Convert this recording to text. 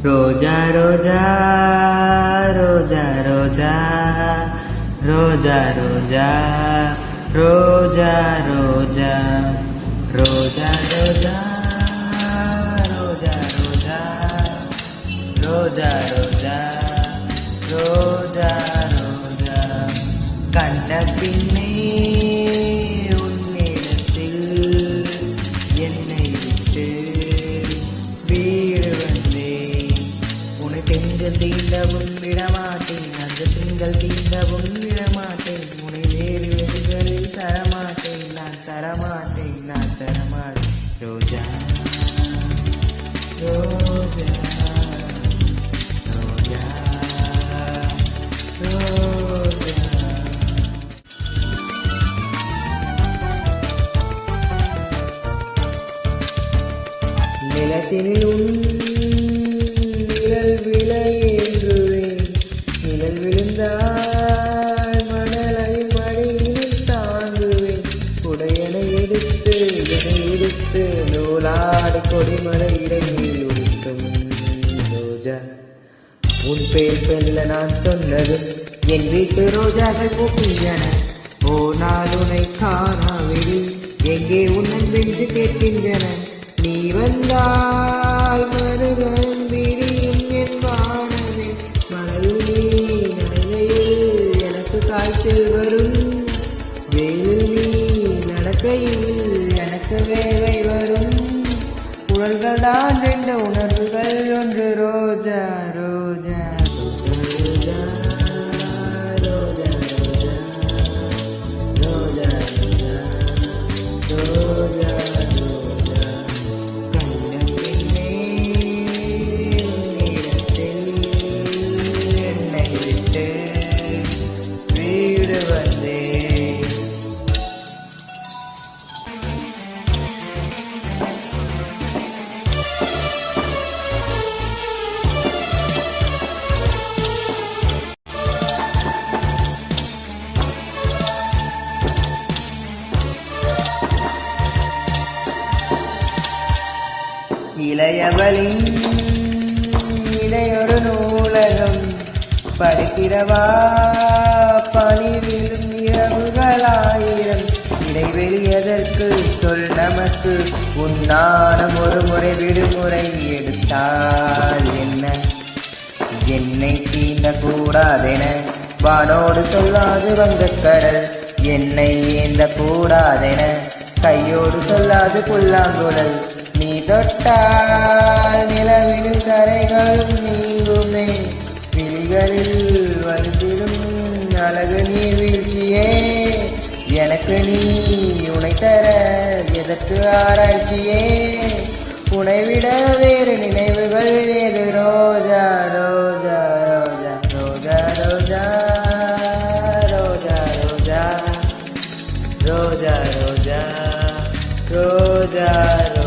ரோஜா ரோஜா ரோஜா ரோஜா ரோஜா ரோஜா ரோஜா ரோஜா ரோஜா ரோஜா ரோஜா ரோஜா ரோஜா ரோஜா ரோஜா ரோஜா கண்ட பின்னே உன்னிடத்தில் என்னை விட்டு வீடு வந்தேன். உன்னை பெண்கள் தீண்டவும் விடமாட்டேன், அந்த பெண்கள் தீண்டவும் விடமாட்டேன். உன்னை வேறு வெறுகளில் தரமாட்டேன், நான் தரமாட்டேன், நான் தரமாட்டேன். ரோஜா ரோஜா ரோஜா ரோஜா நிலத்தினில் நிழல் விளையேறுவேன். நிழல் விழுந்தால் மணலை மடியில் தாங்குவேன். உடையனை எடுத்து என்னை எடுத்து நூலாடி கொடிமலை இடையில் உடுத்தும். ரோஜா உன் பேர் பெல்ல நான் சொன்னதும் என் வீட்டு ரோஜாக்கள் பூக்கின்றன. போனால் உன்னை காணாவிடி எங்கே உன்னை வென்று கேட்கின்றன. நீ வந்தால் மறுகணம் விரியும் என் வானமே. மணல் நீ நடைகையில் எனக்கு காய்ச்சல் வரும். வேறு நீ நடக்கையில் எனக்கு வேலை வரும். உணர்வுகள் தான் ரெண்டு உணர்வுகள் ஒன்று. ரோஜா ரோஜா ரோஜா ரோஜா ரோஜா ரோஜா ரோஜா கண்ணே இடத்தில் என்னை விட்டு வீடு வந்தேன். இளையவளின் இளையொரு நூலகம் படிக்கிறவா பணிவிலும் இரவுகளாயிரம். இடைவெளி எதற்கு சொல் நமக்கு. உன்னானம் ஒரு முறை விடுமுறை எடுத்தால் என்ன. என்னை தீண்ட கூடாதென வானோடு சொல்லாது வங்கக்கடல். என்னை ஏந்த கூடாதென கையோடு சொல்லாது புல்லாங்குழல். நீ தொட்டால் நிலவின் கரைகளும் நீங்குமே. விழிகளில் வலுத்திடும் அழகு நீர் வீழ்ச்சியே. எனக்கு நீ உனை தர எதற்கு ஆராய்ச்சியே. உனை விட வேறு நினைவுகள் ஏது. ரோஜா ரோஜா ரோஜா ரோஜா ரோஜா ரோஜா ரோஜா ரோஜா ரோஜா ரோஜா